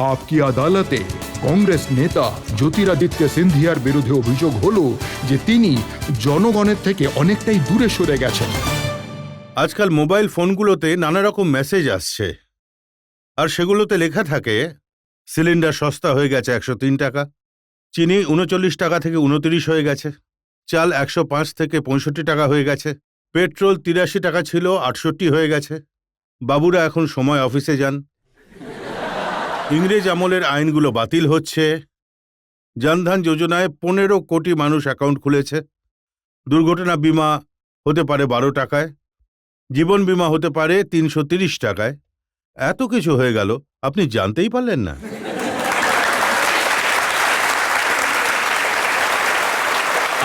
আপকি আদালতে কংগ্রেস নেতা জ্যোতিরাদিত্য সিন্ধিয়ার বিরুদ্ধে অভিযোগ হলো যে তিনি জনগণের থেকে অনেকটাই দূরে সরে গেছেন। আজকাল মোবাইল ফোনগুলোতে নানা রকম মেসেজ আসছে, আর সেগুলোতে লেখা থাকে সিলিন্ডার সস্তা হয়ে গেছে 103 টাকা, চিনি 39 টাকা থেকে 29 হয়ে গেছে, চাল 105 থেকে 65 টাকা হয়ে গেছে, পেট্রোল 83 টাকা ছিল 68 হয়ে গেছে। বাবুরা এখন সময় অফিসে যান, ইংরেজ আমলের আইনগুলো বাতিল হচ্ছে, জনধন যোজনায় 15 কোটি মানুষ অ্যাকাউন্ট খুলেছে, দুর্ঘটনা বীমা হতে পারে 12 টাকায়, জীবন বীমা হতে পারে 330 টাকায়। এত কিছু হয়ে গেল, আপনি জানতেই পারলেন না।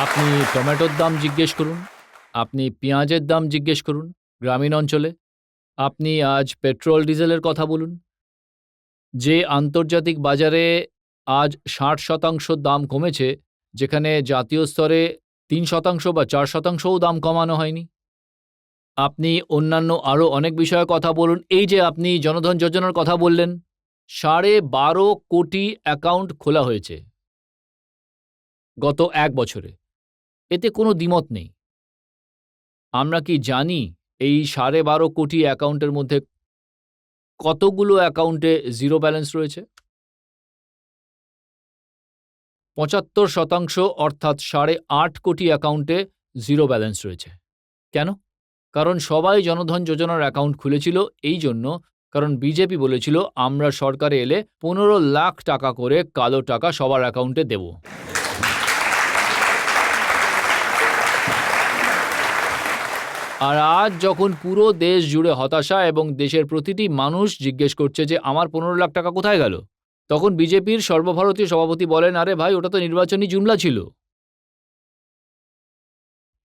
আপনি টমেটোর দাম জিজ্ঞেস করুন, আপনি পেঁয়াজের দাম জিজ্ঞেস করুন গ্রামীণ অঞ্চলে, আপনি আজ পেট্রোল ডিজেলের কথা বলুন, যে আন্তর্জাতিক বাজারে আজ 60% দাম কমেছে, যেখানে জাতীয় স্তরে 3% বা 4%ও দাম কমানো হয়নি। আপনি অন্যান্য আরও অনেক বিষয়ে কথা বলুন। এই যে আপনি জনধন যোজনার কথা বললেন, 12.5 কোটি অ্যাকাউন্ট খোলা হয়েছে গত 1 বছরে, এতে কোনো দ্বিমত নেই। আমরা কি জানি এই 12.5 কোটি অ্যাকাউন্টের মধ্যে কতগুলো অ্যাকাউন্টে জিরো ব্যালেন্স রয়েছে? 75% অর্থাৎ 8.5 কোটি অ্যাকাউন্টে জিরো ব্যালেন্স রয়েছে। কেন? কারণ সবাই জনধন যোজনার অ্যাকাউন্ট খুলেছিল এই জন্য, কারণ বিজেপি বলেছিল আমরা সরকারে এলে 15 লাখ টাকা করে কালো টাকা সবার অ্যাকাউন্টে দেব। আর আজ যখন পুরো দেশ জুড়ে হতাশা এবং দেশের প্রতিটি মানুষ জিজ্ঞেস করছে যে আমার 15 লাখ টাকা কোথায় গেল, তখন বিজেপির সর্বভারতীয় সভাপতি বলেন, আরে ভাই, ওটা তো নির্বাচনী জুমলা ছিল।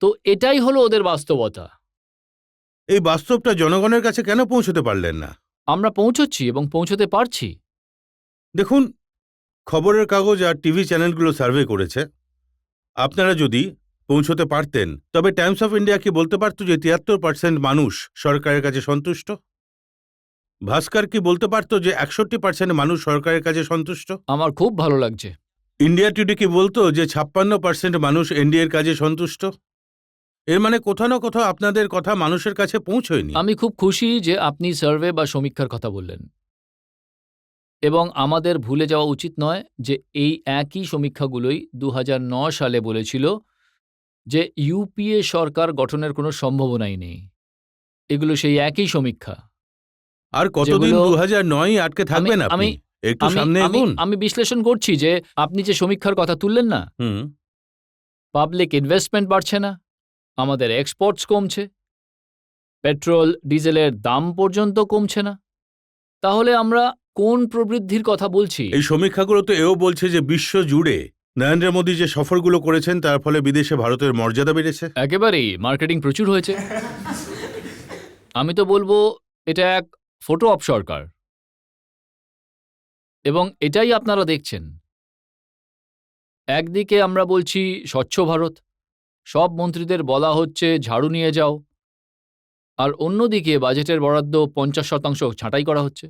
তো এটাই হলো ওদের বাস্তবতা। এই বাস্তবটা জনগণের কাছে কেন পৌঁছতে পারলেন না? আমরা পৌঁছচ্ছি এবং পৌঁছতে পারছি। দেখুন, খবরের কাগজ আর টিভি চ্যানেলগুলো সার্ভে করেছে, আপনারা যদি পৌঁছতে পারতেন তবে টাইমস অফ ইন্ডিয়া কি বলতে পারত যে 73% মানুষ সরকারের কাছে সন্তুষ্ট? ভাস্কর কি বলতে পারত যে 61% মানুষ সরকারের কাছে সন্তুষ্ট? আমার খুব ভালো লাগছে। ইন্ডিয়া টুডে কি বলতো যে 56% মানুষ এনডিএর কাজে সন্তুষ্ট? এর মানে কোথাও না কোথাও আপনাদের কথা মানুষের কাছে পৌঁছয়নি। আমি খুব খুশি যে আপনি সার্ভে বা সমীক্ষার কথা বললেন, এবং আমাদের ভুলে যাওয়া উচিত নয় যে এই একই সমীক্ষাগুলোই 2009 সালে বলেছিল যে ইউপিএ সরকার গঠনের কোনো সম্ভাবনাই নেই। এগুলো সেই একই সমীক্ষা। আর কতদিন 2009 আটকে থাকবেন আপনি? একটু সামনে এগোন। আমি বিশ্লেষণ করছি যে আপনি যে সমীক্ষার কথা তুললেন না, পাবলিক ইনভেস্টমেন্ট বাড়ছে না, আমাদের এক্সপোর্টস কমছে, পেট্রোল ডিজেলের দাম পর্যন্ত কমছে না, তাহলে আমরা কোন প্রবৃদ্ধির কথা বলছি? এই সমীক্ষাগুলো তো এও বলছে যে বিশ্ব জুড়ে নরেন্দ্র মোদী যে সফরগুলো করেছেন তার ফলে বিদেশে ভারতের মর্যাদা বেড়েছে। একেবারেই, মার্কেটিং প্রচুর হয়েছে। আমি তো বলবো এটা এক ফটো অপ সরকার, এবং এটাই আপনারা দেখছেন। একদিকে আমরা বলছি স্বচ্ছ ভারত, সব মন্ত্রীদের বলা হচ্ছে ঝাড়ু নিয়ে যাও, আর অন্যদিকে বাজেটের বরাদ্দ 50% ছাঁটাই করা হচ্ছে।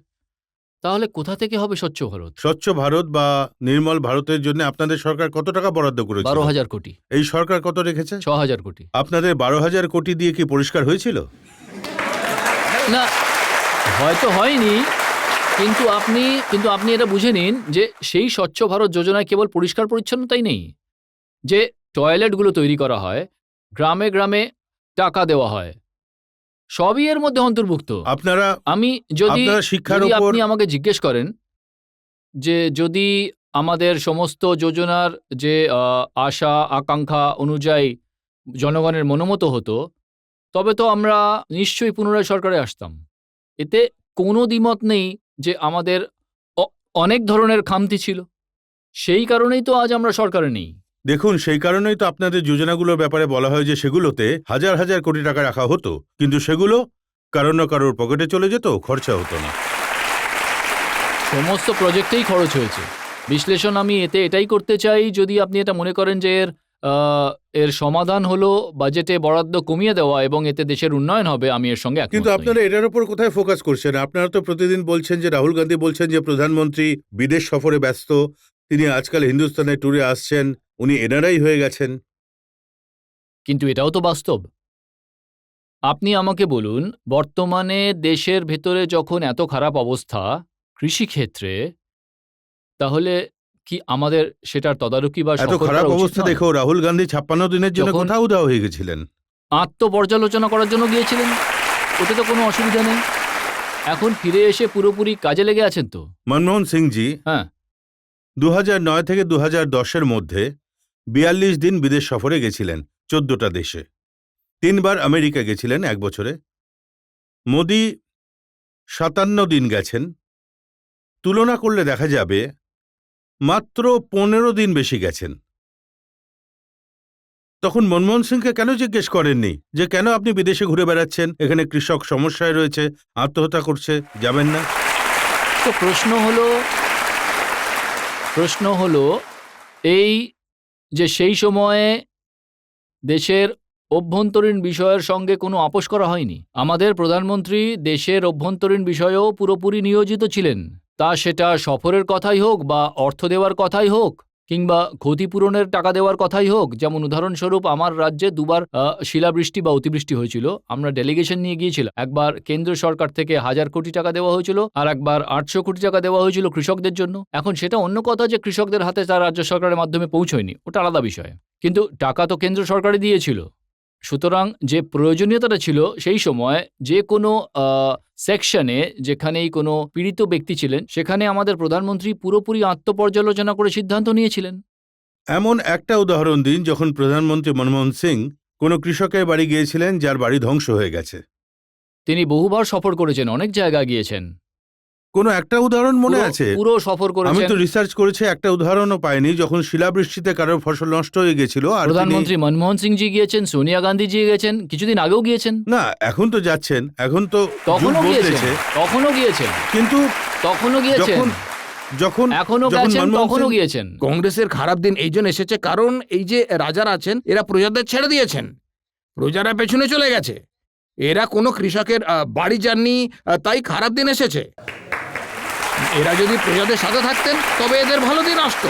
তাহলে কোথা থেকে হবে স্বচ্ছ ভারত? স্বচ্ছ ভারত বা নির্মল ভারতের জন্য আপনাদের সরকার কত টাকা বরাদ্দ করেছে? 12,000 কোটি। এই সরকার কত রেখেছে? 6,000 কোটি। আপনাদের 12,000 কোটি দিয়ে কি পরিষ্কার হয়েছিল? না, হয়তো হয়নি, কিন্তু আপনি এটা বুঝে নিন যে সেই স্বচ্ছ ভারত যোজনায় কেবল পরিষ্কার পরিচ্ছন্নতাই নেই, যে টয়লেটগুলো তৈরি করা হয়, গ্রামে গ্রামে টাকা দেওয়া হয়, সবই এর মধ্যে অন্তর্ভুক্ত। যদি আপনি আমাকে জিজ্ঞেস করেন যে যদি আমাদের সমস্ত যোজনার যে আশা আকাঙ্ক্ষা অনুযায়ী জনগণের মনোমতো হতো, তবে তো আমরা নিশ্চয়ই পুনরায় সরকারে আসতাম। এতে কোনো দ্বিমত নেই যে আমাদের অনেক ধরনের খামতি ছিল, সেই কারণেই তো আজ আমরা সরকারে নেই। দেখুন, সেই কারণেই তো আপনাদের যোজনাগুলোর ব্যাপারে বলা হয় যে সেগুলোতে হাজার হাজার কোটি টাকা রাখা হতো, কিন্তু সেগুলো কারোর না কারোর পকেটে চলে যেত, খরচা হতো না। সমস্ত প্রজেক্টেই খরচ হয়েছে। বিশ্লেষণ আমি এটাই করতে চাই, যদি আপনি এটা মনে করেন যে এর এর সমাধান হলো বাজেটে বরাদ্দ কমিয়ে দেওয়া এবং এতে দেশের উন্নয়ন হবে। আমি এর সঙ্গে একমত কিন্তু নই। আপনারা এটার উপর কোথায় ফোকাস করছেন? আপনারা তো প্রতিদিন বলছেন যে রাহুল গান্ধী বলছেন যে প্রধানমন্ত্রী বিদেশ সফরে ব্যস্ত, তিনি আজকাল হিন্দুস্তানে ট্যুরে আসছেন, উনি এনআরআই হয়ে গেছেন। কিন্তু এটাও তো বাস্তব। আপনি আমাকে বলুন, বর্তমানে দেশের ভেতরে যখন এত খারাপ অবস্থা কৃষিক্ষেত্রে, তাহলে কি আমাদের সেটার তদারকি বা এত সফর খারাপ করা উচিত অবস্থা নয়? দেখেও রাহুল গান্ধী 56 দিনের জন্য যখন- কোথাও উধাও হয়ে গেছিলেন। আত্মপর্যালোচনা করার জন্য গিয়েছিলেন, ওতে তো কোনো অসুবিধা নেই। এখন ফিরে এসে পুরোপুরি কাজে লেগে আছেন তো। মনমোহন সিংজি হ্যাঁ, 2009 থেকে 2010-এর মধ্যে 42 দিন বিদেশ সফরে গেছিলেন 14টা দেশে। 3 বার আমেরিকা গেছিলেন এক বছরে। মোদি 57 দিন গেছেন। তুলনা করলে দেখা যাবে মাত্র 15 দিন বেশি গেছেন। তখন মনমোহন সিংকে কেন জিজ্ঞেস করেননি যে কেন আপনি বিদেশে ঘুরে বেড়াচ্ছেন, এখানে কৃষক সমস্যায় রয়েছে, আত্মহত্যা করছে, যাবেন না? তো প্রশ্ন হলো এই যে সেই সময়ে দেশের অভ্যন্তরীণ বিষয়ের সঙ্গে কোনো আপোষ করা হয়নি। আমাদের প্রধানমন্ত্রী দেশের অভ্যন্তরীণ বিষয়েও পুরোপুরি নিয়োজিত ছিলেন। তা সেটা সফরের কথাই হোক বা অর্থ দেওয়ার কথাই হোক কিংবা ক্ষতিপূরণের টাকা দেওয়ার কথাই হোক। যেমন উদাহরণস্বরূপ আমার রাজ্যে দুবার শিলাবৃষ্টি বা অতিবৃষ্টি হয়েছিল। আমরা ডেলিগেশন নিয়ে গিয়েছিলাম। একবার কেন্দ্র সরকার থেকে 1000 কোটি টাকা দেওয়া হয়েছিল, আর একবার 800 কোটি টাকা দেওয়া হয়েছিল কৃষকদের জন্য। এখন সেটা অন্য কথা যে কৃষকদের হাতে তার রাজ্য সরকারের মাধ্যমে পৌঁছয়নি, ওটা আলাদা বিষয়। কিন্তু টাকা তো কেন্দ্র সরকারই দিয়েছিল। সুতরাং যে প্রয়োজনীয়তাটা ছিল সেই সময় যে কোনো সেকশনে যেখানেই কোনো পীড়িত ব্যক্তি ছিলেন, সেখানে আমাদের প্রধানমন্ত্রী পুরোপুরি আত্মপর্যালোচনা করে সিদ্ধান্ত নিয়েছিলেন। এমন একটা উদাহরণ দিন যখন প্রধানমন্ত্রী মনমোহন সিং কোনো কৃষকের বাড়ি গিয়েছিলেন যার বাড়ি ধ্বংস হয়ে গেছে। তিনি বহুবার সফর করেছেন, অনেক জায়গায় গিয়েছেন। কোনো একটা উদাহরণ মনে পুরো- আছে? পুরো সফর আমি করেছেন। তো রিসার্চ করেছি, একটা উদাহরণও পাইনি যখন শিলাবৃষ্টিতে কারোর ফসল নষ্ট হয়ে গেছিল আর তিনি- প্রধানমন্ত্রী মনমোহন সিংজি গিয়েছেন, সোনিয়া গান্ধীজি গিয়েছেন, কিছুদিন আগেও গিয়েছেন, না, এখন তো যাচ্ছেন, এখন তো যুগ তখনও গিয়েছেন, বদলেছে। তখনও গিয়েছেন, কিন্তু তখনও গিয়েছেন, যখন যখন এখনো যখন গেছেন, মনমোহন তখনও সিং- গিয়েছেন। কংগ্রেসের খারাপ দিন এই জন্য এসেছে কারণ এই যে রাজারা আছেন এরা প্রজাদের ছেড়ে দিয়েছেন, প্রজারা পেছনে চলে গেছে, এরা কোনো কৃষকের বাড়ি যাননি, তাই খারাপ দিন এসেছে। এরা যদি প্রজাদের সাথে থাকতেন তবে এদের ভালো দিন আসতো।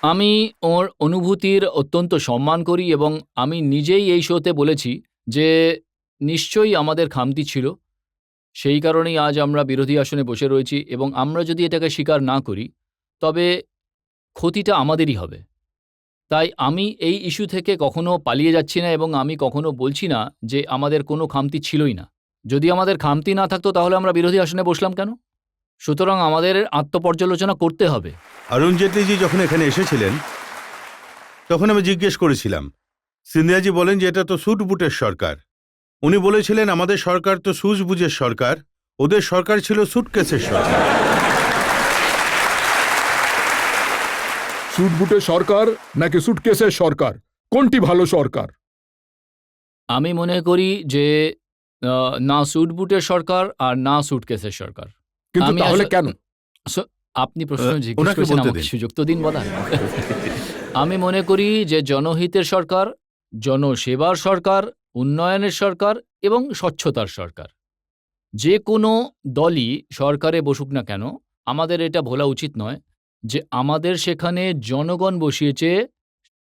আমি ওর অনুভূতির অত্যন্ত সম্মান করি এবং আমি নিজেই এই শোতে বলেছি যে নিশ্চয়ই আমাদের খামতি ছিল, সেই কারণেই আজ আমরা বিরোধী আসনে বসে রয়েছি এবং আমরা যদি এটাকে স্বীকার না করি তবে ক্ষতিটা আমাদেরই হবে। তাই আমি এই ইস্যু থেকে কখনো পালিয়ে যাচ্ছি না এবং আমি কখনো বলছি না যে আমাদের কোনো খামতি ছিলই না। যদি আমাদের খামতি না থাকতো তাহলে আমরা বিরোধী আসনে বসলাম কেন? সুতরাং আমাদের আত্মপর্যালোচনা করতে হবে। অরুণ জেটলিজি যখন এখানে এসেছিলেন তখন আমি জিজ্ঞেস করেছিলাম, সিন্ধিয়াজি বলেন যে এটা তো স্যুট বুটের সরকার। উনি বলেছিলেন আমাদের সরকার তো সুঝবুঝের সরকার, ওদের সরকার ছিল সুটকেসের সরকার। সুটবুটের সরকার নাকি সুটকেসের সরকার, কোনটি ভালো সরকার? আমি মনে করি যে না স্যুটবুটের সরকার আর না সুটকেসের সরকার। কিন্তু আমি তাহলে আসলে- কেন? আপনি প্রশ্ন জিজ্ঞেস ওনাকে করেছেন, বলতে আমাকে দিন। সুযোগ তো দিন বলার। আমি মনে করি যে জনহিতের সরকার, জনসেবার সরকার, উন্নয়নের সরকার এবং স্বচ্ছতার সরকার, যে কোনো দলই সরকারে বসুক না কেন, আমাদের এটা ভোলা উচিত নয় যে আমাদের সেখানে জনগণ বসিয়েছে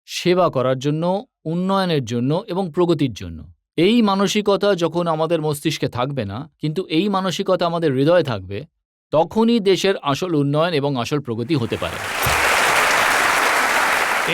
সেবা করার জন্য, উন্নয়নের জন্য এবং প্রগতির জন্য। এই মানসিকতা যখন আমাদের মস্তিষ্কে থাকবে না, কিন্তু এই মানসিকতা আমাদের হৃদয়ে থাকবে, তখনই দেশের আসল উন্নয়ন এবং আসল প্রগতি হতে পারে।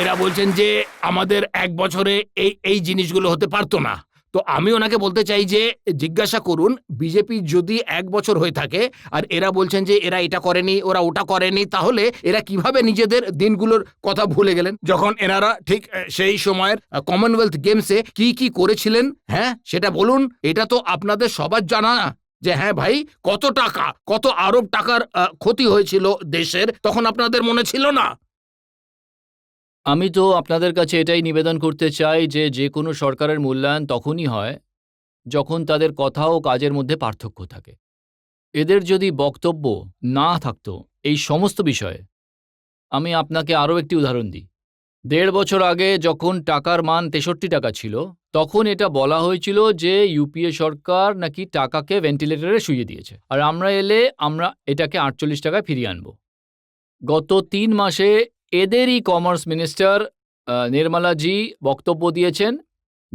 এরা বলছেন যে আমাদের এক বছরে এই এই জিনিসগুলো হতে পারতো না। তো আমি ওনাকে বলতে চাই যে জিজ্ঞাসা করুন, বিজেপি যদি এক বছর হয়ে থাকে আর এরা বলছেন যে এরা এটা করেনি, ওরা ওটা করেনি, তাহলে এরা কিভাবে নিজেদের দিনগুলোর কথা ভুলে গেলেন যখন এনারা ঠিক সেই সময়ের কমনওয়েলথ গেমসে কি কি করেছিলেন? হ্যাঁ, সেটা বলুন। এটা তো আপনাদের সবার জানা যে হ্যাঁ ভাই, কত টাকা, কত আরব টাকার ক্ষতি হয়েছিল দেশের, তখন আপনাদের মনে ছিল না? আমি তো আপনাদের কাছে এটাই নিবেদন করতে চাই যে যে কোনো সরকারের মূল্যায়ন তখনই হয় যখন তাদের কথা ও কাজের মধ্যে পার্থক্য থাকে। এদের যদি বক্তব্য না থাকতো এই সমস্ত বিষয়ে, আমি আপনাকে আরও একটি উদাহরণ দিই। 1.5 বছর আগে যখন টাকার মান 63 টাকা ছিল, তখন এটা বলা হয়েছিল যে ইউপিএ সরকার নাকি টাকাকে ভেন্টিলেটরে শুইয়ে দিয়েছে, আর আমরা এলে আমরা এটাকে 48 টাকায় ফিরিয়ে আনবো। গত 3 মাসে এদেরই কমার্স মিনিস্টার নির্মলাজি বক্তব্য দিয়েছেন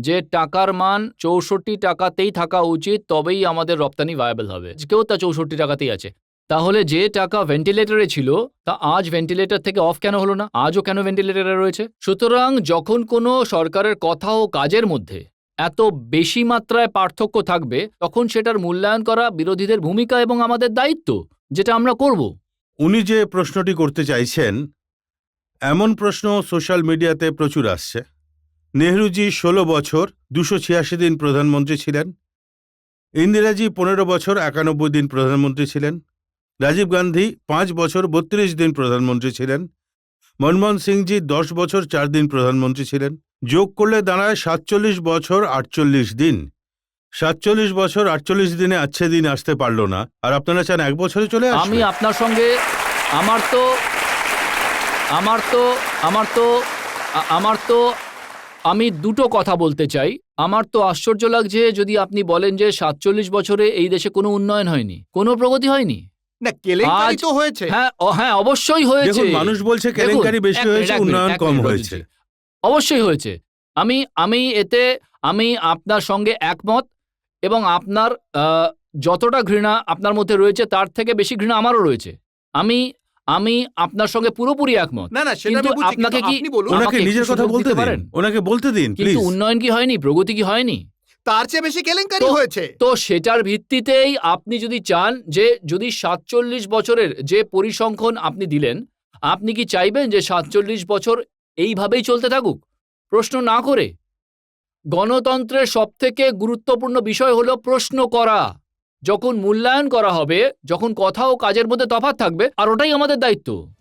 যে টাকার মান 64 টাকাতেই থাকা উচিত, তবেই আমাদের রপ্তানি ভায়াবল হবে। কেউ তা 64 টাকাতেই আছে। তাহলে যে টাকা ভেন্টিলেটরে ছিল তা আজ ভেন্টিলেটর থেকে অফ কেন হলো না? আজও কেন ভেন্টিলেটরে রয়েছে? সুতরাং যখন কোনো সরকারের কথা ও কাজের মধ্যে এত বেশি মাত্রায় পার্থক্য থাকবে, তখন সেটার মূল্যায়ন করা বিরোধীদের ভূমিকা এবং আমাদের দায়িত্ব, যেটা আমরা করব। উনি যে প্রশ্নটি করতে চাইছেন, এমন প্রশ্ন সোশ্যাল মিডিয়াতে প্রচুর আসছে। নেহরুজি 16 বছর 286 দিন প্রধানমন্ত্রী ছিলেন, ইন্দিরাজি 15 বছর 91 দিন প্রধানমন্ত্রী ছিলেন, রাজীব গান্ধী 5 বছর 32 দিন প্রধানমন্ত্রী ছিলেন, মনমোহন সিংজি 10 বছর 4 দিন প্রধানমন্ত্রী ছিলেন। যোগ করলে দাঁড়ায় 47 বছর 48 দিন। 47 বছর 48 দিনে আচ্ছে দিন আসতে পারলো না, আর আপনারা চান 1 বছরে চলে আসবে? আমি আপনার সঙ্গে আমি দুটো কথা বলতে চাই। আমার তো আশ্চর্য লাগছে যদি আপনি বলেন যে 47 বছরে এই দেশে কোনো উন্নয়ন হয়নি, কোনো প্রগতি হয়নি। না, কেলেঙ্কারি আজ- তো হয়েছে। হ্যাঁ, অবশ্যই হয়েছে। দেখুন, মানুষ বলছে কেলেঙ্কারি বেশি দেখুন, হয়েছে, এক মিনিট, উন্নয়ন এক কম মিনিট, হয়েছে। রজতজি। অবশ্যই হয়েছে। আমি আপনার সঙ্গে একমত, এবং আপনার যতটা ঘৃণা আপনার মধ্যে রয়েছে তার থেকে বেশি ঘৃণা আমারও রয়েছে। আমি আপনার সঙ্গে পুরোপুরি একমত। না, সেটা কিন্তু আমি বুঝছি, আপনাকে কিন্তু কি- আপনি বলুন। ওনাকে আমাকে একটু নিজের কথা সুযোগ বলতে দিতে দিন, পারেন? ওনাকে বলতে দিন কিন্তু প্লিজ। উন্নয়ন কি হয়নি, প্রগতি কি হয়নি? তার চেয়ে বেশি কেলেঙ্কারি হয়েছে। তো সেটার ভিত্তিতেই আপনি যদি চান যে যদি 47 বছরের যে পরিসংখ্যান আপনি দিলেন, আপনি কি চাইবেন যে 47 বছর এইভাবেই চলতে থাকুক প্রশ্ন না করে? গণতন্ত্রের সবথেকে গুরুত্বপূর্ণ বিষয় হলো প্রশ্ন করা। যখন মূল্যায়ন করা হবে, যখন কথা ও কাজের মধ্যে তফাৎ থাকবে, আর ওটাই আমাদের দায়িত্ব।